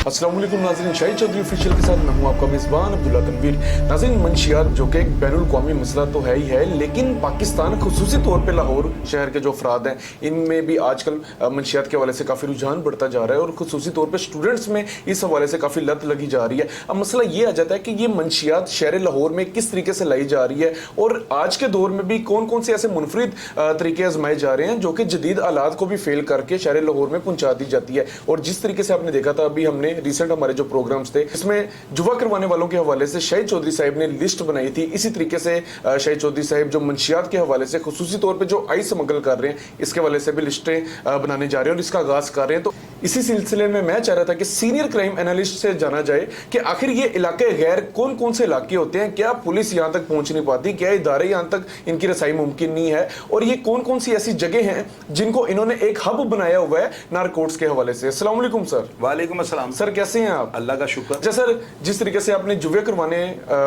अस्सलाम वालेकुम नाज़रीन, शाहिद चौधरी ऑफिशियल के साथ मैं हूं आपका मेज़बान अब्दुल्ला तनवीर। नाज़रीन, मंशियात जो कि एक बैनुल क़ौमी मसला तो है ही है, लेकिन पाकिस्तान खुसूसी तौर पे लाहौर शहर के जो अफराद हैं इनमें भी आजकल मंशियात के हवाले से काफ़ी रुझान बढ़ता जा रहा है और खुसूसी तौर पर स्टूडेंट्स में इस हवाले से काफ़ी लत लगी जा रही है। अब मसला ये आ जाता है कि ये मंशियात शहर लाहौर में किस तरीके से लाई जा रही है और आज के दौर में भी कौन कौन से ऐसे मुनफरिद तरीके आजमाए जा रहे हैं जो कि जदीद आलात को भी फेल करके शहर लाहौर में पहुंचा दी जाती है। और जिस तरीके से आपने देखा था अभी हमने रिसेंट हमारे जो प्रोग्राम्स थे इसमें जुआ करवाने वालों के हवाले से शाहिद चौधरी साहब ने लिस्ट बनाई थी। इसी तरीके से शाहिद चौधरी साहब जो मंशियात के हवाले से खुसूसी तौर पे जो आई स्मगल कर रहे हैं इसके हवाले से भी लिस्टें बनाने जा रहे हैं और इसका आगाज कर रहे हैं। तो इसी सिलसिले में मैं चाह रहा था कि सीनियर क्राइम एनालिस्ट से जाना जाए कि आखिर ये इलाके गैर कौन कौन से इलाके होते हैं, क्या पुलिस यहाँ तक पहुंच नहीं पाती, क्या इदारे यहाँ तक इनकी रसाई मुमकिन नहीं है और ये कौन कौन सी ऐसी जगह हैं जिनको इन्होंने एक हब बनाया हुआ है नारकोटिक्स के हवाले से। अस्सलाम वालेकुम सर। वालेकुम अस्सलाम सर, कैसे हैं आप? अल्लाह का शुक्र। अच्छा सर, जिस तरीके से आपने जुए करवाने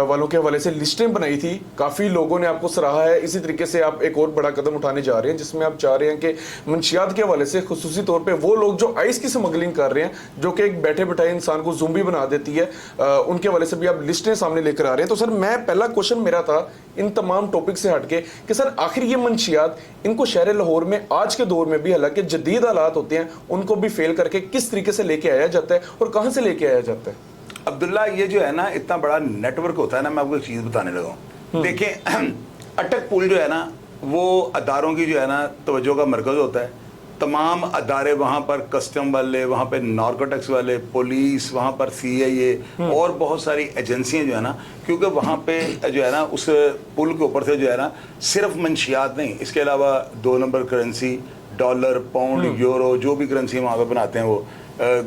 वालों के हवाले से लिस्टें बनाई थी, काफ़ी लोगों ने आपको सराहा है। इसी तरीके से आप एक और बड़ा कदम उठाने जा रहे हैं जिसमें आप चाह रहे हैं कि मंशियात के हवाले से खुसूसी तौर पे वो लोग जो आइस की स्मगलिंग कर रहे हैं जो कि एक बैठे बैठाए इंसान को ज़ुम्बी बना देती है, उनके हवाले से भी आप लिस्टें सामने लेकर आ रहे हैं। तो सर, मैं पहला क्वेश्चन मेरा था इन तमाम टॉपिक से हटके कि सर आखिर ये मंशियात इनको शहर लाहौर में आज के दौर में भी हालांकि जदीद हालात होते हैं उनको भी फेल करके किस तरीके से लेके आया जाता है और कहाँ से लेके आया जाता है? अब्दुल्ला, ये जो है ना इतना बड़ा नेटवर्क होता है ना, मैं आपको एक चीज़ बताने लगा हूँ। देखिए, अटक पुल जो है ना वो अदारों की जो है ना तवज्जो का मरकज़ होता है। तमाम अदारे वहाँ पर कस्टम वाले, वहाँ पर नारकोटिक्स वाले, पुलिस, वहाँ पर CIA और बहुत सारी एजेंसियाँ जो है ना, क्योंकि वहाँ पे जो है ना उस पुल के ऊपर से जो है ना सिर्फ मंशियात नहीं, इसके अलावा 2 number currency, dollar, pound, euro, जो भी करेंसी वहाँ पे बनाते हैं वो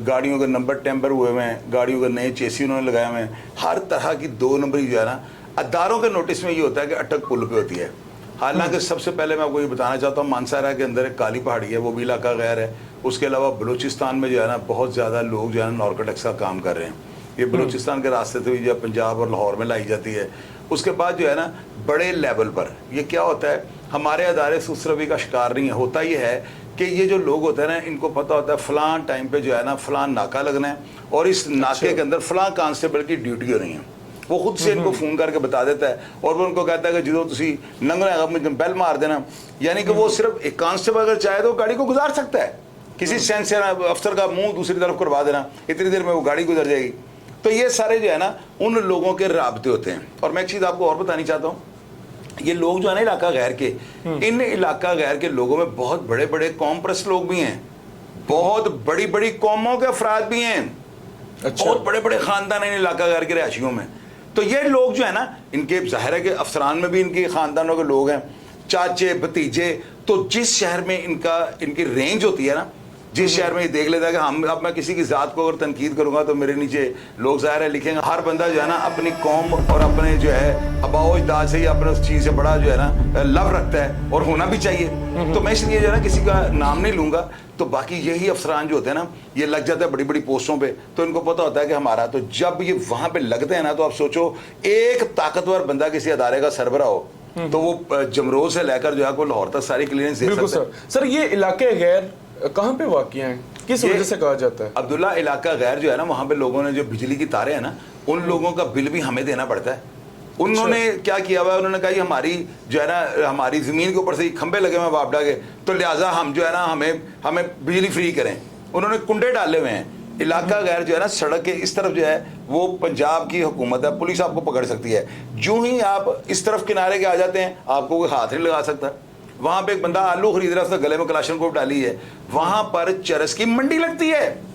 गाड़ियों के नंबर टेम्पर हुए हुए हैं, गाड़ियों के नए चेसी उन्होंने लगाए हुए हैं, हर तरह की 2 नंबरी जो है ना अदारों के नोटिस में ये होता है कि अटक पुल पे होती है। हालांकि सबसे पहले मैं आपको ये बताना चाहता हूँ, मानसारा के अंदर एक काली पहाड़ी है, वो भी इलाका गैर है। उसके अलावा बलूचिस्तान में जो है ना बहुत ज़्यादा लोग जो है ना नारकोटिक्स का काम कर रहे हैं। ये बलूचिस्तान के रास्ते से जो पंजाब और लाहौर में लाई जाती है। उसके बाद जो है ना बड़े लेवल पर ये क्या होता है, हमारे अदारे सुसरवी का शिकार नहीं है। होता ये है कि ये जो लोग होते हैं ना इनको पता होता है फलां टाइम पे जो है ना फलां नाका लगना है और इस नाके के अंदर फलां कांस्टेबल की ड्यूटी हो रही है। वो खुद से इनको फ़ोन करके बता देता है और वो उनको कहता है कि जो तुसी नंगना मुझे बेल मार देना, यानी कि वो सिर्फ एक कांस्टेबल अगर चाहे तो गाड़ी को गुजार सकता है, किसी सेंस अफसर का मुंह दूसरी तरफ करवा देना, इतनी देर में वो गाड़ी गुजर जाएगी। तो ये सारे जो है ना उन लोगों के राब्ते होते हैं। और मैं एक चीज़ आपको और बतानी चाहता हूँ, ये लोग जो है ना इलाका गैर के, इन इलाका गैर के लोगों में बहुत बड़े बड़े कौम परस्त लोग भी हैं, बहुत बड़ी बड़ी कौमों के अफराद भी हैं। अच्छा। बहुत बड़े बड़े ख़ानदान हैं इन इलाका गैर के रहायशियों में। तो ये लोग जो है ना इनके ज़ाहिर है कि अफसरान में भी इनके ख़ानदानों के लोग हैं, चाचे भतीजे। तो जिस शहर में इनकी रेंज होती है ना, जिस शहर में ये देख लेता है कि हम अब मैं किसी की ज़ात को अगर तनकीद करूँगा तो मेरे नीचे लोग ज़ाहिर है लिखेंगे। हर बंदा जो है ना अपनी कौम और अपने जो है आबाओ अजदाद से ही अपने उस चीज़ से बड़ा जो है ना लव रखता है और होना भी चाहिए। तो मैं इसलिए जो है ना किसी का नाम नहीं लूँगा। तो बाकी यही अफसरान जो होते हैं ना ये लग जाते हैं बड़ी बड़ी पोस्टों पे, तो इनको पता होता है कि हमारा, तो जब ये वहाँ पे लगते हैं ना तो आप सोचो एक ताकतवर बंदा किसी अदारे का सरबरा हो तो वो जमरोज से लेकर जो है को लाहौर तक सारी क्लियरेंस दे सकते हैं। सर, ये इलाके गैर कहाँ पे वाक़ हैं, किस वजह से कहा जाता है? अब्दुल्ला, इलाका गैर जो है ना वहाँ पे लोगों ने जो बिजली की तारें हैं ना उन लोगों का बिल भी हमें देना पड़ता है। उन्होंने क्या किया हुआ है, उन्होंने कहा हमारी जो है ना हमारी ज़मीन के ऊपर से खंबे लगे हुए वापडा के, तो लिहाजा हम जो है ना हमें बिजली फ्री करें। उन्होंने कुंडे डाले हुए हैं। इलाका गैर जो है ना सड़क के इस तरफ जो है वो पंजाब की हुकूमत है, पुलिस आपको पकड़ सकती है। जो ही आप इस तरफ किनारे के आ जाते हैं आपको कोई हाथ नहीं लगा सकता। वहाँ पे एक बंदा आलू खरीद रहा है, गले में कलाशनकोव डाली है, वहाँ पर चरस की मंडी लगती है।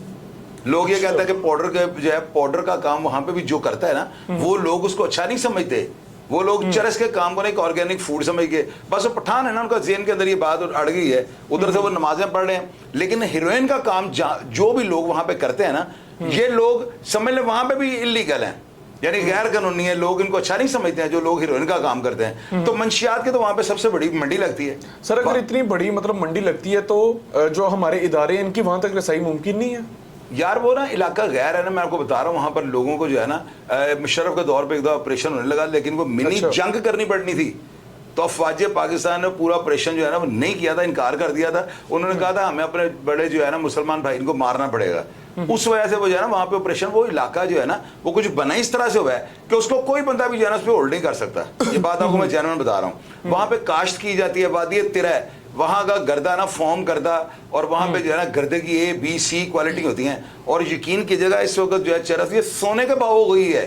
लोग ये कहते हैं कि पाउडर के जो है पाउडर का काम वहाँ पे भी जो करता है ना वो लोग उसको अच्छा नहीं समझते। वो लोग चरस के काम को एक ऑर्गेनिक फूड समझ के, बस वो पठान है ना उनका ज़हन के अंदर ये बात अड़ गई है, उधर से वो नमाजें पढ़ रहे हैं। लेकिन हीरोइन का काम जो भी लोग वहाँ पे करते हैं ना ये लोग समझ लें वहाँ पे भी इलीगल हैं, यानी गैर कानूनी है। लोग इनको अच्छा नहीं समझते हैं जो लोग हीरोइन का काम करते हैं। तो मंशियात के तो वहाँ पे सबसे बड़ी मंडी लगती है। सर, अगर इतनी बड़ी मतलब मंडी लगती है तो जो हमारे इदारे इनकी वहाँ तक रसाई मुमकिन नहीं है? यार वो ना इलाका गैर है ना, मैं आपको बता रहा हूँ वहाँ पर लोगों को जो है ना मुशर्रफ के दौर पे एक दो ऑपरेशन होने लगा, लेकिन वो मिनी जंग करनी पड़नी थी तो अफवाज पाकिस्तान ने पूरा ऑपरेशन जो है ना वो नहीं किया था, इनकार कर दिया था। उन्होंने कहा था हमें अपने बड़े जो है ना मुसलमान भाई इनको मारना पड़ेगा। उस वजह से वो जो है ना वहाँ पे ऑपरेशन, वो इलाका जो है ना वो कुछ बना इस तरह से हुआ है कि उसको कोई बंदा भी जो है ना उस पर होल्ड नहीं कर सकता। ये बात आपको मैं जेन्युइन बता रहा हूँ। वहाँ पे काश्त की जाती है, वादी तिरा है, वहाँ का गर्दा ना फॉर्म गर्दा, और वहाँ पे जो है ना गर्दे की A, B, C क्वालिटी होती हैं। और यकीन कीजिएगा इस वक्त जो है चरस ये सोने के भाव हो गई है।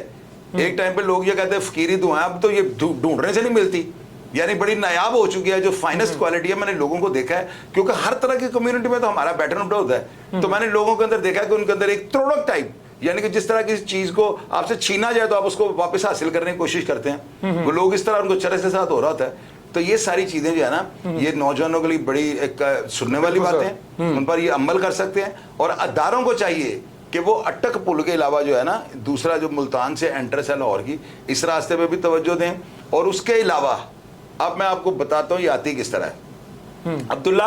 एक टाइम पे लोग ये कहते हैं फकीरी दुआएं, अब तो ये ढूंढने से नहीं मिलती, यानी बड़ी नायाब हो चुकी है। जो फाइनेस्ट क्वालिटी है मैंने लोगों को देखा है, क्योंकि हर तरह की कम्युनिटी में तो हमारा बैठन उठा होता है, तो मैंने लोगों के अंदर देखा है कि उनके अंदर एक प्रोडक्ट टाइप, यानी कि जिस तरह की चीज को आपसे छीना जाए तो आप उसको वापस हासिल करने की कोशिश करते हैं, वो लोग इस तरह उनको चरस के साथ हो रहा होता है। तो ये सारी चीजें जो है ना ये नौजवानों के लिए बड़ी एक सुनने वाली बातें हैं, उन पर ये अमल कर सकते हैं। और अदारों को चाहिए कि वो अटक पुल के अलावा जो है ना दूसरा जो मुल्तान से एंट्रेंस है लाहौर की, इस रास्ते पे भी तवज्जो दें। और उसके अलावा अब मैं आपको बताता हूँ ये आती किस तरह है। अब्दुल्ला,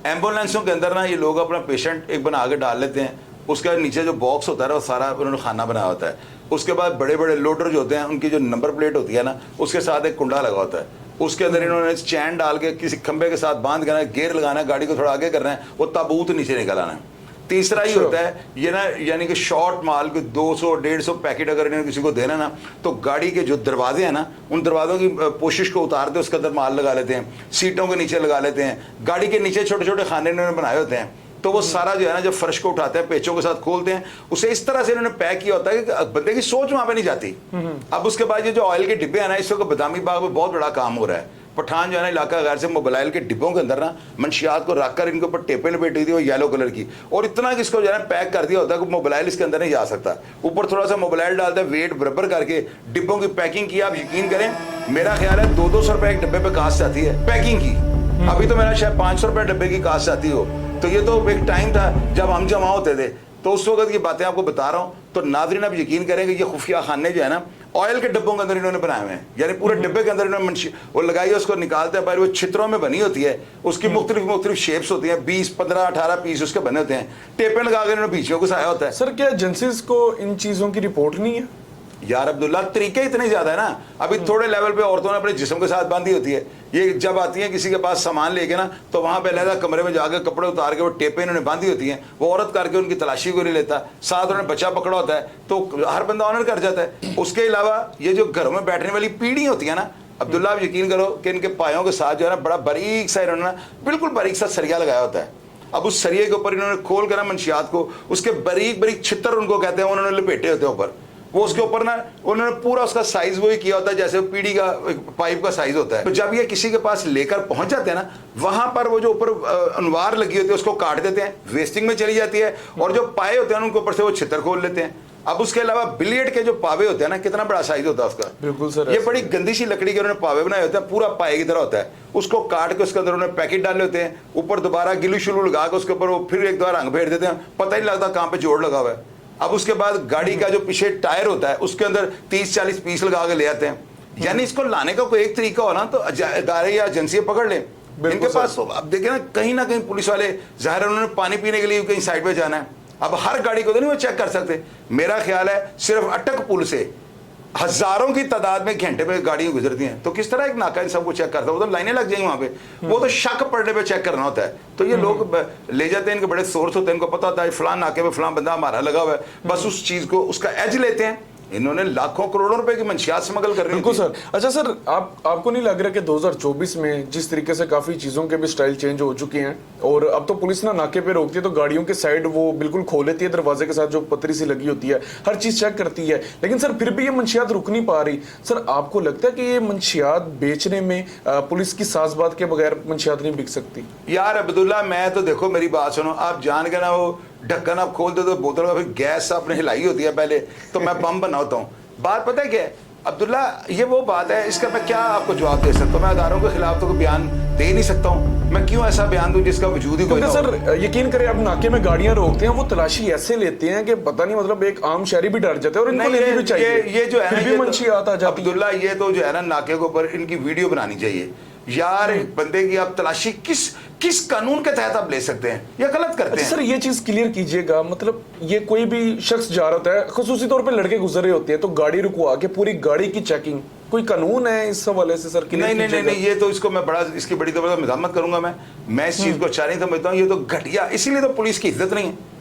एम्बुलेंसों के अंदर ना ये लोग अपना पेशेंट एक बना के डाल लेते हैं, उसके नीचे जो बॉक्स होता है वो सारा उन्होंने खाना बनाया होता है। उसके बाद बड़े बड़े लोडर जो होते हैं उनकी जो नंबर प्लेट होती है ना उसके साथ एक कुंडा लगा होता है, उसके अंदर इन्होंने चैन डाल के किसी खंबे के साथ बांध करना है, गेयर लगाना है, गाड़ी को थोड़ा आगे करना है, वो ताबूत नीचे निकल आना है। तीसरा ही होता है ये ना, यानी कि शॉर्ट माल के 200-150 पैकेट अगर इन्होंने किसी को देना ना, तो गाड़ी के जो दरवाजे हैं ना उन दरवाजों की पोशिश को उतार दे, उसके अंदर माल लगा लेते हैं, सीटों के नीचे लगा लेते हैं, गाड़ी के नीचे छोटे छोटे खाने इन्होंने बनाए होते हैं। तो वो सारा जो है ना जब फर्श को उठाते हैं पेचों के साथ खोलते हैं, उसे इस तरह से इन्होंने पैक किया होता है कि बंदे की सोच वहां पे नहीं जाती। अब उसके बाद ये जो ऑयल के डिब्बे हैं ना, इस वक्त बदामी बाग में बहुत बड़ा काम हो रहा है। पठान जो है ना इलाका गैर से मोबाइल के डिब्बों के अंदर ना मंशियात को रखकर इनके ऊपर टेपें लपेटी हुई थी वो येलो कलर की, और इतना कि इसको जो है ना पैक कर दिया होता है कि मोबाइल इसके अंदर नहीं जा सकता। ऊपर थोड़ा सा मोबाइल डालता है, वेट बराबर करके डिब्बों की पैकिंग की। आप यकीन करें मेरा ख्याल है 200-200 रुपए एक डिब्बे पे कास्ट आती है पैकिंग की, अभी तो मेरा शायद 500 रुपए डिब्बे की कास्ट आती हो। तो ये तो एक टाइम था जब हम जमा होते थे, तो उस वक्त की बातें आपको बता रहा हूँ। तो नाज़रीन आप यकीन करेंगे ये खुफिया खाने जो है ना ऑयल के डिब्बों के अंदर इन्होंने बनाए हुए हैं, यानी पूरे डिब्बे के अंदर इन्होंने वो लगाई है, उसको निकालते हैं, वो छित्रों में बनी होती है, उसकी मुख्तलिफ शेप्स होती हैं, 20, 15, 18 पीस उसके बने होते हैं, टेपें लगा कर इन्होंने बीचों को साया होता है। सर क्या एजेंसीज को इन चीजों की रिपोर्ट नहीं है? यार अब्दुल्ला तरीके इतने ज्यादा है ना, अभी थोड़े लेवल पे औरतों ने अपने जिस्म के साथ बांधी होती है, ये जब आती हैं किसी के पास सामान लेके ना तो वहां पे अलग कमरे में जाकर कपड़े उतार के वो टेपें इन्होंने बांधी होती हैं, वो औरत करके उनकी तलाशी को नहीं लेता, साथ उन्होंने बच्चा पकड़ा होता है, तो हर बंदा ऑनर कर जाता है। उसके अलावा ये जो घरों में बैठने वाली पीढ़ी होती है ना अब्दुल्ला, आप यकीन करो कि इनके पायों के साथ जो है ना बड़ा बारीक सा इन्होंने बिल्कुल बारीक सा सरिया लगाया होता है। अब उस सरिये के ऊपर इन्होंने खोल कर मंशियात को, उसके बारीक बारीक छितर उनको कहते हैं, उन्होंने लपेटे होते हैं ऊपर, वो उसके ऊपर ना उन्होंने पूरा उसका साइज वही किया होता है जैसे पीढ़ी का पाइप का साइज होता है। तो जब ये किसी के पास लेकर पहुंच जाते हैं ना, वहां पर वो जो ऊपर अनवार लगी होती है उसको काट देते हैं, वेस्टिंग में चली जाती है, और जो पाए होते हैं उनके ऊपर से वो छितर खोल लेते हैं। अब उसके अलावा बिलियर्ड के जो पावे होते हैं ना, कितना बड़ा साइज होता है उसका, बिल्कुल सर, ये बड़ी गंदी सी लकड़ी के उन्होंने पावे बनाए होते हैं, पूरा पाए की तरह होता है, उसको काट के उसके अंदर उन्होंने पैकेट डाले होते हैं, ऊपर दोबारा गिलू शिलू लगा के उसके ऊपर वो फिर एक बार रंग फेर देते हैं, पता ही नहीं लगता कहाँ पे जोड़ लगा हुआ है। अब उसके बाद गाड़ी का जो पीछे टायर होता है उसके अंदर 30-40 पीस लगा के ले आते हैं। यानी इसको लाने का कोई एक तरीका हो ना तो इदारे या एजेंसी पकड़ लें इनके पास। अब देखिए ना कहीं पुलिस वाले जाहिर है उन्होंने पानी पीने के लिए कहीं साइड पे जाना है, अब हर गाड़ी को तो नहीं वो चेक कर सकते। मेरा ख्याल है सिर्फ अटक पुल से हजारों की तादाद में घंटे पे गाड़ियां गुजरती हैं, तो किस तरह एक नाका इन सबको चेक करता है, वो तो लाइनें लग जाएंगी वहां पे, वो तो शक पड़ने पे चेक करना होता है। तो ये लोग ले जाते हैं, इनके बड़े सोर्स होते हैं, इनको पता होता है फलां नाके पे फलां बंदा हमारा लगा हुआ है, बस उस चीज को उसका एज लेते हैं। इन्होंने लाखों करोड़ों रुपए की मंशियात स्मगल कर रही है। बिल्कुल सर। अच्छा सर, आपको नहीं लग रहा कि 2024 में जिस तरीके से काफी चीजों के भी स्टाइल चेंज हो चुके हैं, और अब तो पुलिस ना नाके पे रोकती है तो गाड़ियों के साइड वो बिल्कुल खोल लेती है, दरवाजे के साथ जो पतरी सी लगी होती है, हर चीज चेक करती है, लेकिन सर फिर भी ये मंशियात रुक नहीं पा रही। सर आपको लगता है कि ये मंशियात बेचने में पुलिस की साज़बात के बगैर मंशियात नहीं बिक सकती? यार अब्दुल्ला मैं तो देखो मेरी बात सुनो, आप जान के ना वो ढक्कन आप खोल दो तो बोतल का फिर गैस आपने हिलाई होती है पहले, तो मैं बम बनाता हूँ। बात पता है क्या है अब्दुल्ला, ये वो बात है, इसका मैं क्या आपको जवाब दे सकता हूँ? मैं अदारों के खिलाफ तो कोई बयान दे नहीं सकता हूँ, मैं क्यों ऐसा बयान दूं जिसका वजूद ही कोई ना हो। सर यकीन करें, अब नाके में गाड़ियां रोकते हैं, वो तलाशी ऐसे लेते हैं कि पता नहीं, मतलब एक आम शहरी भी डर जाते हैं, और इनको लेनी भी चाहिए। ये जो है फिर भी मंशियात आ जाती है अब्दुल्ला, ये तो जो है ना नाके के ऊपर इनकी वीडियो बनानी चाहिए यार। बंदे की आप तलाशी किस कानून के तहत आप ले सकते हैं, ये गलत करते हैं। सर ये चीज क्लियर कीजिएगा, मतलब ये कोई भी शख्स जा रहा होता है, खुसूसी तौर पे लड़के गुजर रहे होते हैं, तो गाड़ी रुकवा के पूरी गाड़ी की चेकिंग, कोई कानून है इस हवाले से सर? नहीं, ये तो इसको मैं इसकी बड़ी मज़म्मत करूंगा। मैं इस चीज को अच्छा नहीं समझता हूँ, ये तो घटिया, इसीलिए तो पुलिस की इज्जत नहीं है।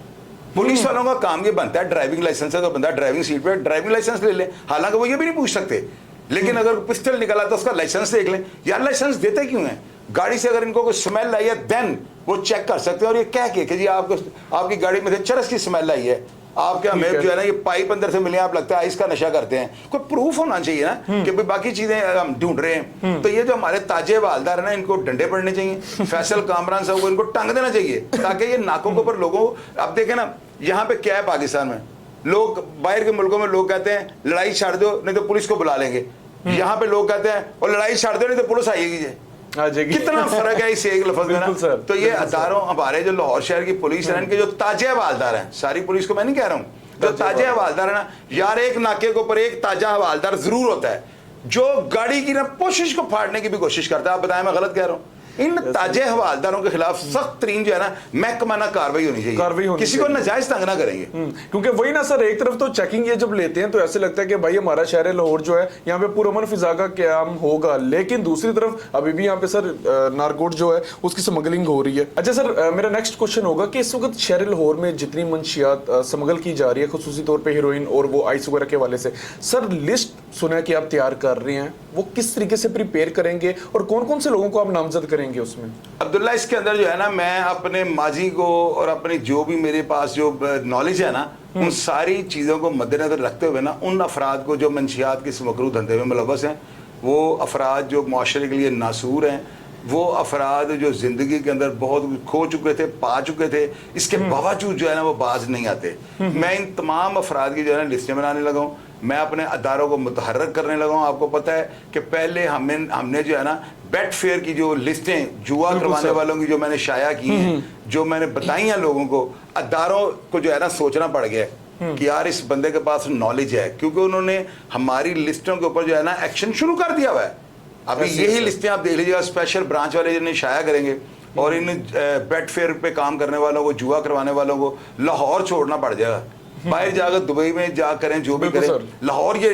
पुलिस वालों का काम ये बनता है, ड्राइविंग लाइसेंस है तो बंदा ड्राइविंग सीट पे ड्राइविंग लाइसेंस ले ले, हालांकि वो ये भी नहीं पूछ सकते, लेकिन अगर पिस्टल निकला तो उसका लाइसेंस देख लें। यार लाइसेंस देते क्यों हैं? गाड़ी से अगर इनको कोई स्मेल आई है देन वो चेक कर सकते हैं, और ये कह के कि जी आपको आपकी गाड़ी में से चरस की स्मेल आई है, आपके हमें जो है ना ये पाइप अंदर से मिले, आप लगता है इसका नशा करते हैं, कोई प्रूफ होना चाहिए ना कि भाई बाकी चीजें हम ढूंढ रहे हैं। तो ये जो हमारे ताजे हवालदार है ना, इनको डंडे पड़ने चाहिए, फैसल कामरान साहब को इनको टंग देना चाहिए, ताकि ये नाकों के ऊपर लोगों, अब देखें ना यहाँ पे क्या है पाकिस्तान में, लोग बाहर के मुल्कों में लोग कहते हैं लड़ाई छाड़ दो नहीं तो पुलिस को बुला लेंगे, यहाँ पे लोग कहते हैं और लड़ाई छाड़ दो नहीं तो पुलिस आएगी। कितना फर्क है इस एक लफ्ज में ना। तो ये अदारों, हमारे जो लाहौर शहर की पुलिस है, इनके जो ताजे हवालदार हैं, सारी पुलिस को मैं नहीं कह रहा हूँ, जो ताजे हवालदार है ना यार, एक नाके के ऊपर एक ताजा हवालदार जरूर होता है जो गाड़ी की ना कोशिश को फाड़ने की भी कोशिश करता है। आप बताएं मैं गलत कह रहा हूँ? इन ताजे हवालदारों के खिलाफ सख्त तरीन जो है ना महकमाना कार्रवाई होनी चाहिए, किसी को नाजायज तंग ना करेंगे। क्योंकि वही ना सर, एक तरफ तो चेकिंग ये जब लेते हैं तो ऐसे लगता है कि भाई हमारा शहर लाहौर जो है यहाँ पे पुरअमन फिजा का क्याम होगा, लेकिन दूसरी तरफ अभी भी यहाँ पे सर नारकोट जो है उसकी स्मगलिंग हो रही है। अच्छा सर, मेरा नेक्स्ट क्वेश्चन होगा कि इस वक्त शहर लाहौर में जितनी मंशियात स्मगल की जा रही है, खुसूसी तौर पर हीरोइन और वो आइस वगैरह के हवाले से, सर लिस्ट सुना है कि आप तैयार कर रहे हैं, वो किस तरीके से प्रिपेयर करेंगे और कौन कौन से लोगों को आप नामजद करेंगे उसमें? अब्दुल्ला, इसके अंदर जो है ना, मैं अपने माजी को और अपनी जो भी मेरे पास जो नॉलेज है ना, उन सारी चीज़ों को मद्देनजर रखते हुए ना, उन अफराद को जो मंशियात के इस मकरू धंधे में मुलव्वस हैं, वो अफराद जो माशरे के लिए नासूर हैं, वो अफराद जो ज़िंदगी के अंदर बहुत खो चुके थे, पा चुके थे, इसके बावजूद जो है ना वो बाज नहीं आते, मैं इन तमाम अफराद की जो है ना लिस्टें बनाने लगा हूँ। मैं अपने अदारों को मुतहर्रक करने लगा हूँ। आपको पता है कि पहले हमने जो है ना बेट फेयर की जो लिस्टें जुआ करवाने वालों की जो मैंने शाया की हैं, जो मैंने बताई हैं लोगों को, अदारों को जो है ना सोचना पड़ गया कि यार इस बंदे के पास नॉलेज है, क्योंकि उन्होंने हमारी लिस्टों के ऊपर जो है ना एक्शन शुरू कर दिया हुआ है। अभी यही लिस्टें आप देख लीजिएगा, स्पेशल ब्रांच वाले जिन्हें शाया करेंगे, और इन बेट फेयर पे काम करने वालों को, जुआ करवाने वालों को लाहौर छोड़ना पड़ जाएगा। बाहर जाकर दुबई में जा करें जो भी करें, लाहौर ये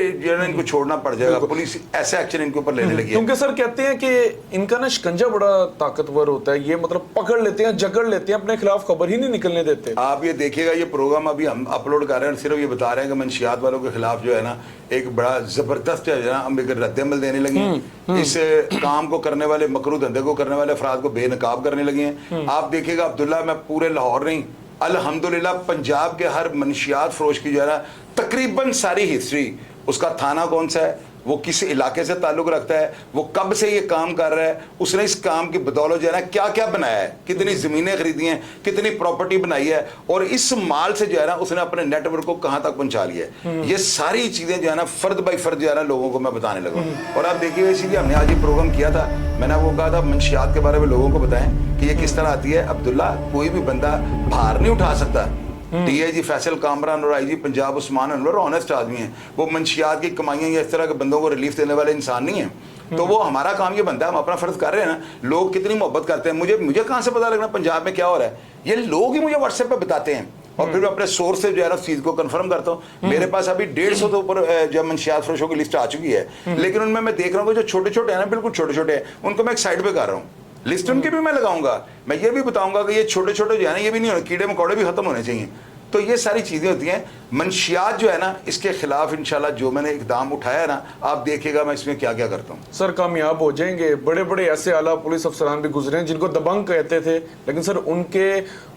इनको छोड़ना पड़ जाएगा, पुलिस ऐसा एक्शन इनके ऊपर लेने लगी है। क्योंकि सर कहते हैं कि इनका ना शिकंजा बड़ा ताकतवर होता है, ये मतलब पकड़ लेते हैं, जकड़ लेते हैं, अपने खिलाफ खबर ही नहीं निकलने देते। आप ये देखिएगा, ये प्रोग्राम अभी हम अपलोड कर रहे हैं, सिर्फ ये बता रहे हैं कि मंशियात वालों के खिलाफ जो है ना एक बड़ा जबरदस्त जो है ना हम एक रद्दमल देने लगे हैं, इस काम को करने वाले, मकरू धंधे को करने वाले अफराद को बेनकाब करने लगे हैं। आप देखिएगा अब्दुल्ला, मैं पूरे लाहौर नहीं, अल्हम्दुलिल्लाह पंजाब के हर मंशियात फरोश की जो है ना तकरीबन सारी हिस्ट्री, उसका थाना कौन सा है, वो किस इलाके से ताल्लुक़ रखता है, वो कब से ये काम कर रहा है, उसने इस काम की बदौलत जो है ना क्या क्या बनाया है, कितनी ज़मीनें खरीदी हैं, कितनी प्रॉपर्टी बनाई है, और इस माल से जो है ना उसने अपने नेटवर्क को कहाँ तक पहुँचा लिया है। ये सारी चीज़ें जो है ना फ़र्द बाई फ़र्द जो है ना लोगों को मैं बताने लगा। और आप देखिए, इसीलिए हमने आज ये प्रोग्राम किया था, मैंने आपको कहा था मंशियात के बारे में लोगों को बताएं कि ये किस तरह आती है। अब्दुल्ला, कोई भी बंदा भार नहीं उठा सकता। डीआईजी फैसल कामरान और आईजी पंजाब उस्मान अनवर ऑनेस्ट आदमी हैं, वो मंशियात की कमाइयाँ या इस तरह के बंदों को रिलीफ देने वाले इंसान नहीं हैं। तो वो हमारा काम ये बनता है, हम अपना फर्ज कर रहे हैं ना। लोग कितनी मोहब्बत करते हैं, मुझे कहाँ से पता लगना पंजाब में क्या हो रहा है, ये लोग ही मुझे व्हाट्सएप पे बताते हैं, और फिर मैं अपने सोर्स से जो है ना उस चीज़ को कंफर्म करता हूँ। मेरे पास अभी 150 तो ऊपर जो मंशियात फरोशों की लिस्ट आ चुकी है, लेकिन उनमें मैं देख रहा हूँ जो छोटे छोटे हैं ना, बिल्कुल छोटे छोटे हैं, उनको मैं एक साइड पे कर रहा हूँ। लिस्ट उनकी भी मैं लगाऊंगा, मैं ये भी बताऊंगा कि ये छोटे छोटे जो है ना, ये भी नहीं होने, कीड़े मकोड़े भी खत्म होने चाहिए। तो ये सारी चीज़ें होती हैं। मंशियात जो है ना, इसके खिलाफ इंशाल्लाह जो मैंने इकदाम उठाया है ना, आप देखिएगा मैं इसमें क्या क्या करता हूँ। सर कामयाब हो जाएंगे। बड़े बड़े ऐसे आला पुलिस अफसरान भी गुजरे हैं जिनको दबंग कहते थे, लेकिन सर उनके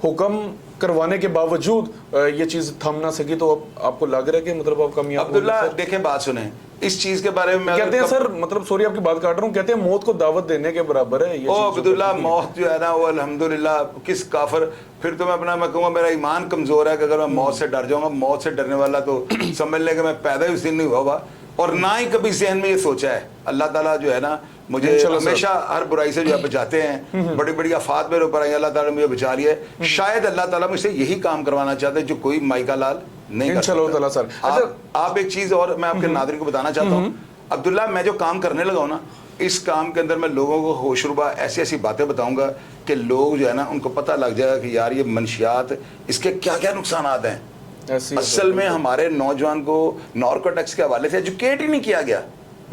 हुक्म करवाने के बावजूद ये चीज़ थम ना सकी, तो आपको लग रहा है कि मतलब आप कामयाब? अब्दुल्ला देखें, बात सुने, इस चीज के बारे में कहते हैं सर, मतलब सॉरी आपकी बात काट रहा हूँ, कहते हैं मौत को दावत देने के बराबर है ये। ओ अब्दुल्ला, मौत जो है ना वो अल्हम्दुलिल्लाह किस काफिर, फिर तो मैं कहूँगा मेरा ईमान कमजोर है कि अगर मैं मौत से डर जाऊंगा। मौत से डरने वाला तो समझ ले कि मैं पैदा ही उस दिन नहीं हुआ हुआ, और ना ही कभी ज़हन में ये सोचा है। अल्लाह ताला जो है ना मुझे हमेशा हर बुराई से जो है बचाते हैं, बड़ी बड़ी आफात मेरे ऊपर आई, अल्लाह ताला ने मुझे बचा लिया है। शायद अल्लाह ताला मुझसे यही काम करवाना चाहते हैं जो कोई माइका लाल नहीं कर सकता। सर आप एक चीज़ और मैं आपके नाज़रीन को बताना चाहता हूँ अब्दुल्ला, मैं जो काम करने लगा हूँ ना, इस काम के अंदर मैं लोगों को होशरुबा ऐसी ऐसी बातें बताऊंगा कि लोग जो है ना उनको पता लग जाएगा कि यार ये मंशियात, इसके क्या क्या नुकसान हैं। असल में हमारे नौजवान को नार्कोटिक्स के हवाले से एजुकेट ही नहीं किया गया।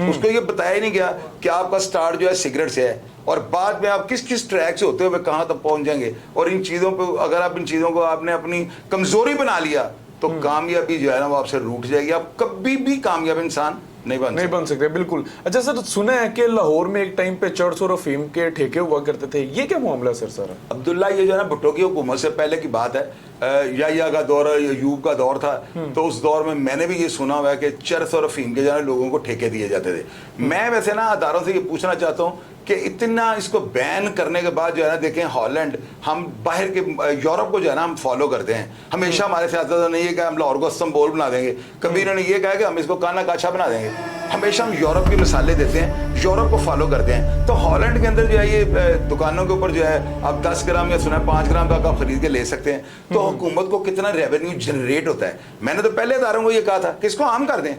उसको ये बताया ही नहीं गया कि आपका स्टार्ट जो है सिगरेट से है और बाद में आप किस किस ट्रैक से होते हुए कहाँ तक पहुंच जाएंगे। और इन चीज़ों पे अगर आप इन चीज़ों को आपने अपनी कमजोरी बना लिया तो कामयाबी जो है ना वो आपसे रूठ जाएगी, आप कभी भी कामयाब इंसान नहीं बन सकते। बिल्कुल। अच्छा सर, सुना है कि लाहौर में एक टाइम पे चर्च और अफीम के ठेके हुआ करते थे, ये क्या मामला सर सारा? अब्दुल्ला, ये जो है ना भुट्टो की हुकूमत से पहले की बात है, या का दौर, यूब का दौर था, तो उस दौर में मैंने भी ये सुना हुआ है कि चर्च और अफीम के जो है लोगों को ठेके दिए जाते थे। मैं वैसे ना अदारों से ये पूछना चाहता हूँ कि इतना इसको बैन करने के बाद जो है ना, देखें हॉलैंड, हम बाहर के यूरोप को जो है ना हम फॉलो करते हैं। हमेशा हमारे सियासतदान ने ये कहा हम लाहौर को इस्तांबुल बना देंगे, कभी इन्होंने ये कहा कि हम इसको काना काछा बना देंगे। हमेशा हम यूरोप की मिसालें देते हैं, यूरोप को फॉलो करते हैं। तो हॉलैंड के अंदर जो है ये दुकानों के ऊपर जो है आप 10 ग्राम या सुना 5 ग्राम तक आप खरीद के ले सकते हैं। तो हुकूमत को कितना रेवेन्यू जनरेट होता है। मैंने तो पहले अदारों को ये कहा था कि इसको आम कर दें,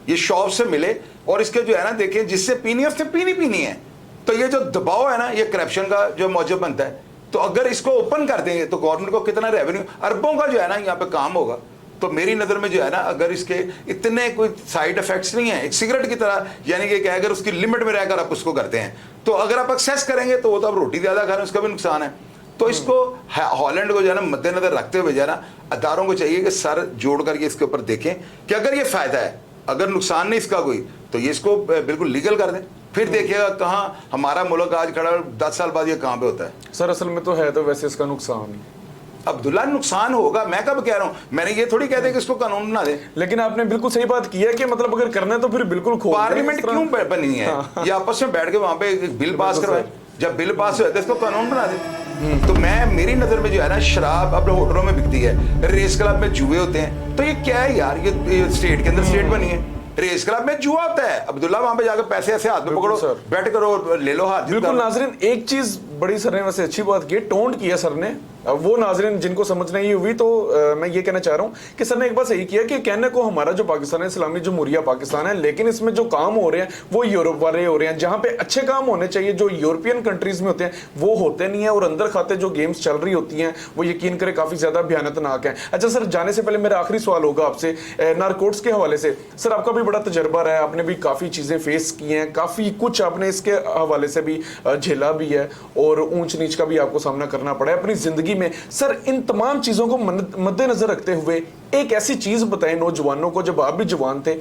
ये शॉप से मिले और इसके जो है ना देखें जिससे पीनी है उससे पीनी है। तो ये जो दबाव है ना, ये करप्शन का जो मौजब बनता है, तो अगर इसको ओपन कर देंगे तो गवर्नमेंट को कितना रेवेन्यू, अरबों का जो है ना यहाँ पे काम होगा। तो मेरी नज़र में जो है ना, अगर इसके इतने कोई साइड इफेक्ट्स नहीं है एक सिगरेट की तरह, यानी कि क्या अगर उसकी लिमिट में रहकर आप उसको करते हैं, तो अगर आप एक्सेस करेंगे तो वो तो आप रोटी ज़्यादा खा रहे हैं, उसका भी नुकसान है। तो इसको हॉलैंड को जो है ना मद्देनजर रखते हुए जो है ना अदारों को चाहिए कि सर जोड़ करके इसके ऊपर देखें कि अगर ये फ़ायदा है, अगर नुकसान नहीं इसका कोई, तो ये इसको बिल्कुल लीगल कर दें। फिर देखिएगा कहाँ हमारा मुल्क आज खड़ा, 10 साल बाद ये कहाँ पे होता है। सर असल में तो है तो वैसे इसका नुकसान, अब्दुल्ला नुकसान होगा, मैं कब कह रहा हूँ, मैंने ये थोड़ी कह दिया कि इसको कानून बना दे। लेकिन आपने बिल्कुल सही बात की है कि मतलब अगर करना है तो फिर बिल्कुल खोल। पार्लियामेंट क्यों बनी है? ये आपस में बैठ के वहां पे एक बिल पास करवाए, जब बिल पास हो जाता है इसको कानून बना दे। तो मेरी नजर में जो है ना, शराब अपने होटलों में बिकती है, रेस क्लब में जुए होते हैं, तो ये क्या है यार, ये स्टेट के अंदर स्टेट बनी है, रेस क्लब में जुआ होता है। अब्दुल्ला वहां पे जाकर पैसे ऐसे हाथ में पकड़ो, बैठ करो, ले लो हाथ। बिल्कुल नाजरीन, एक चीज बड़ी सर ने वैसे अच्छी बात की, टोंट किया सर ने। अब वो नाजरीन जिनको समझ नहीं हुई तो मैं ये कहना चाह रहा हूँ कि सर ने एक बात सही किया कि कहने को हमारा जो पाकिस्तान है इस्लामी जमहूरिया पाकिस्तान है, लेकिन इसमें जो काम हो रहे हैं वो यूरोप वाले हो रहे हैं। जहाँ पे अच्छे काम होने चाहिए जो यूरोपियन कंट्रीज में होते हैं वो होते नहीं है, और अंदर खाते जो गेम्स चल रही होती हैं वो यकीन करें काफी ज्यादा भयानक है। अच्छा सर, जाने से पहले मेरा आखिरी सवाल होगा आपसे नारकोटिक्स के हवाले से। सर आपका भी बड़ा तजर्बा रहा है, आपने भी काफी चीजें फेस की हैं, काफी कुछ आपने इसके हवाले से भी झेला भी है और ऊंच नीच का भी आपको सामना करना पड़ा है अपनी जिंदगी में। सर इन तमाम चीजों को मद्देनजर रखते हुए एक ऐसी चीज बताएं नौजवानों को, जब आप भी जवान थे,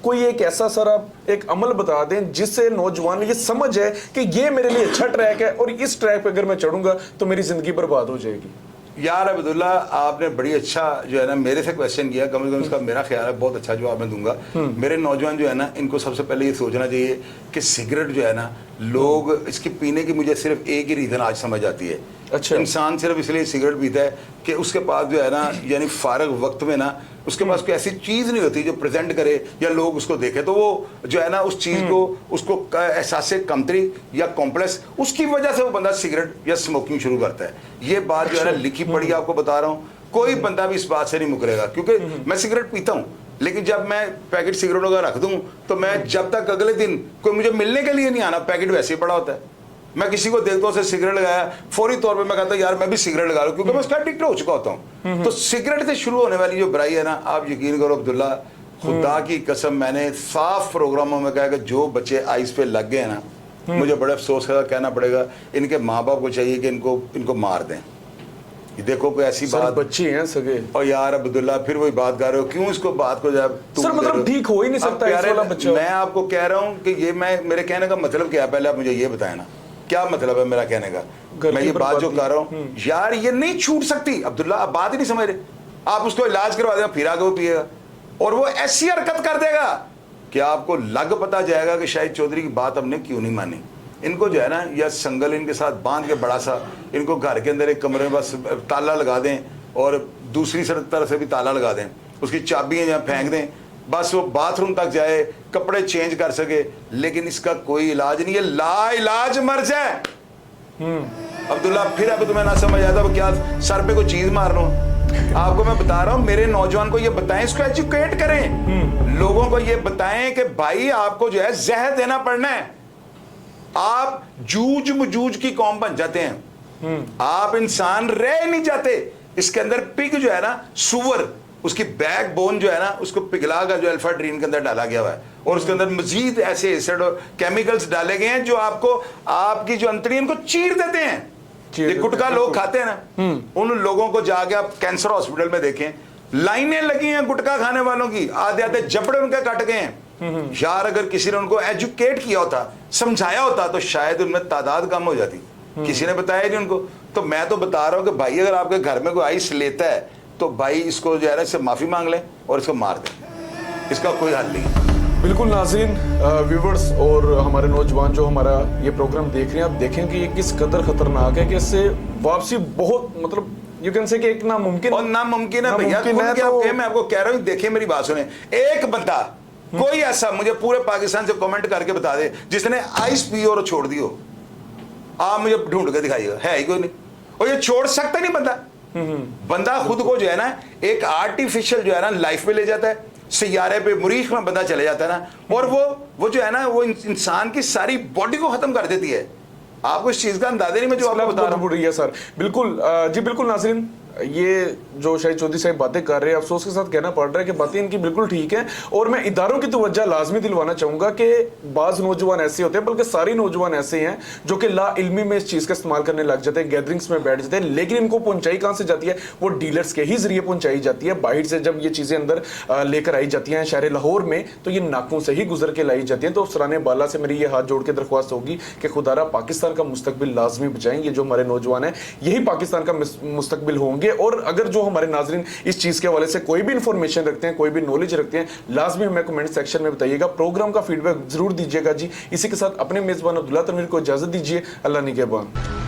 कोई एक ऐसा सर आप एक अमल बता दें जिससे नौजवान ये समझ है कि ये मेरे लिए अच्छा ट्रैक है और इस ट्रैक पे अगर मैं चढ़ूंगा तो मेरी जिंदगी बर्बाद हो जाएगी। यार अब्दुल्ला, आपने बड़ी अच्छा जो है ना मेरे से क्वेश्चन किया, कम से कम इसका मेरा ख्याल है बहुत अच्छा जवाब मैं दूंगा। मेरे नौजवान जो है ना, इनको सबसे पहले ये सोचना चाहिए कि सिगरेट जो है ना, लोग इसके पीने की मुझे सिर्फ एक ही रीज़न आज समझ आती है। अच्छा। इंसान सिर्फ इसलिए सिगरेट पीता है कि उसके पास जो है ना, यानी फारग वक्त में ना उसके पास कोई ऐसी चीज़ नहीं होती जो प्रेजेंट करे या लोग उसको देखे, तो वो जो है ना उस चीज़ को उसको एहसास कमतरी या कॉम्प्लेक्स, उसकी वजह से वो बंदा सिगरेट या स्मोकिंग शुरू करता है। ये बात जो है ना लिखी पढ़ी आपको बता रहा हूँ, कोई बंदा भी इस बात से नहीं मुकरेगा, क्योंकि मैं सिगरेट पीता हूँ, लेकिन जब मैं पैकेट सिगरेटों का रख दूं तो मैं जब तक अगले दिन कोई मुझे मिलने के लिए नहीं आना, पैकेट वैसे ही पड़ा होता है। मैं किसी को देखता हूँ उसे सिगरेट लगाया, फौरी तौर पे मैं कहता हूँ यार मैं भी सिगरेट लगा लूं, क्योंकि मैं उसका एडिक्ट हो चुका होता हूँ। तो सिगरेट से शुरू होने वाली जो बुराई है ना, आप यकीन करो अब्दुल्ला, खुदा की कसम, मैंने साफ प्रोग्रामों में कहा कि जो बच्चे आइस पे लग गए ना, मुझे बड़े अफसोस का कहना पड़ेगा, इनके माँ बाप को चाहिए कि इनको मार दें। देखो कोई ऐसी बात, बच्चे हैं सगे, और यार अब्दुल्ला फिर वही बात कर रहे हो, क्यों इसको बात को जब सर मतलब ठीक हो ही नहीं सकता इस वाला बच्चा। मैं आपको कह रहा हूँ कि ये मेरे कहने का मतलब क्या है, पहले आप मुझे ये बताएं ना, क्या मतलब है मेरा कहने का। मैं ये बात जो कर रहा हूँ यार, ये नहीं छूट सकती अब्दुल्ला, आप बात ही नहीं समझ रहे। आप उसको इलाज करवा देना, फिर आगे वो पिएगा और वो ऐसी हरकत कर देगा कि आपको लग पता जाएगा कि शाहिद चौधरी की बात हमने क्यों नहीं मानी। इनको जो है ना, या संगल इनके साथ बांध के बड़ा सा इनको घर के अंदर एक कमरे में बस ताला लगा दें और दूसरी तरफ से भी ताला लगा दें, उसकी चाबियां यहाँ फेंक दें, बस वो बाथरूम तक जाए, कपड़े चेंज कर सके, लेकिन इसका कोई इलाज नहीं है, ला इलाज मर जाए। अब्दुल्ला फिर अब तुम्हें ना समझ आता वो क्या सर पे कोई चीज मार लो। आपको मैं बता रहा हूं, मेरे नौजवान को ये बताएं, इसको एजुकेट करें, लोगों को ये बताएं कि भाई आपको जो है जहर देना पड़ना है। आप जूझ मजूझ की कौम बन जाते हैं, आप इंसान रह नहीं जाते। इसके अंदर पिग जो है ना, सुअर, اس کی بیک بون جو ہے نا اس کو پگھلا کر جو الفا ڈرین کے اندر ڈالا گیا ہوا ہے اور اس کے اندر مزید ایسے ایسڈ اور کیمیکلز ڈالے گئے ہیں جو آپ کو آپ کی جو انتڑیوں کو چیر دیتے ہیں. یہ گٹکا لوگ کھاتے ہیں نا, ان لوگوں کو جا کے آپ کینسر ہاسپٹل میں دیکھیں, لائنیں لگی ہیں گٹکا کھانے والوں کی, آدھے آدھے جبڑے ان کے کٹ گئے ہیں. یار اگر کسی نے ان کو ایجوکیٹ کیا ہوتا, سمجھایا ہوتا تو شاید ان میں تعداد کم ہو جاتی. کسی نے بتایا نہیں ان کو. تو میں تو بتا رہا ہوں کہ بھائی اگر آپ کے گھر میں کوئی آئس لیتا ہے تو بھائی اس کو جو ہے نا اس سے معافی مانگ لیں اور اس کو مار دیں, اس کا کوئی حل نہیں. بالکل ناظرین, ویورز اور ہمارے نوجوان جو ہمارا یہ پروگرام دیکھ رہے ہیں, آپ دیکھیں کہ یہ کس قدر خطرناک ہے کہ اس سے واپسی بہت مطلب یو کین سے کہ ایک ناممکن اور ناممکن ہے بھیا. میں آپ کو کہہ رہا ہوں, دیکھیں میری بات سنیں, ایک بندہ کوئی ایسا مجھے پورے پاکستان سے کمنٹ کر کے بتا دے جس نے آئس پی اور چھوڑ دی ہو. آپ مجھے ڈھونڈ کے دکھائیے گا, ہے ہی کوئی نہیں. اور یہ چھوڑ سکتا نہیں بندہ. بندہ خود کو جو ہے نا ایک آرٹیفیشل جو ہے نا لائف میں لے جاتا ہے, سیارے پہ مریخ میں بندہ چلے جاتا ہے نا, اور وہ جو ہے نا وہ انسان کی ساری باڈی کو ختم کر دیتی ہے. آپ کو اس چیز کا اندازہ نہیں, میں جو آپ کو بتا رہا ہوں. سر بالکل جی بالکل ناظرین, یہ جو شاہد چودھری صاحب باتیں کر رہے ہیں, افسوس کے ساتھ کہنا پڑ رہا ہے کہ باتیں ان کی بالکل ٹھیک ہیں, اور میں اداروں کی توجہ لازمی دلوانا چاہوں گا کہ بعض نوجوان ایسے ہوتے ہیں, بلکہ ساری نوجوان ایسے ہیں جو کہ لا علمی میں اس چیز کا استعمال کرنے لگ جاتے ہیں, گیدرنگز میں بیٹھ جاتے ہیں, لیکن ان کو پہنچائی کہاں سے جاتی ہے, وہ ڈیلرز کے ہی ذریعے پہنچائی جاتی ہے. باہر سے جب یہ چیزیں اندر لے کر آئی جاتی ہیں شہر لاہور میں, تو یہ ناکوں سے ہی گزر کے لائی جاتی ہیں. تو افسران بالا سے میری یہ ہاتھ جوڑ کے درخواست ہوگی کہ خدا را پاکستان کا مستقبل لازمی بچائیں. یہ جو ہمارے نوجوان ہیں یہی پاکستان کا مستقبل ہوں گے. اور اگر جو ہمارے ناظرین اس چیز کے حوالے سے کوئی بھی انفارمیشن رکھتے ہیں, کوئی بھی نالج رکھتے ہیں, لازمی ہمیں کمنٹ سیکشن میں بتائیے گا. پروگرام کا فیڈ بیک ضرور دیجیے گا جی. اسی کے ساتھ اپنے میزبان عبداللہ تنویر کو اجازت دیجیے. اللہ نگہبان.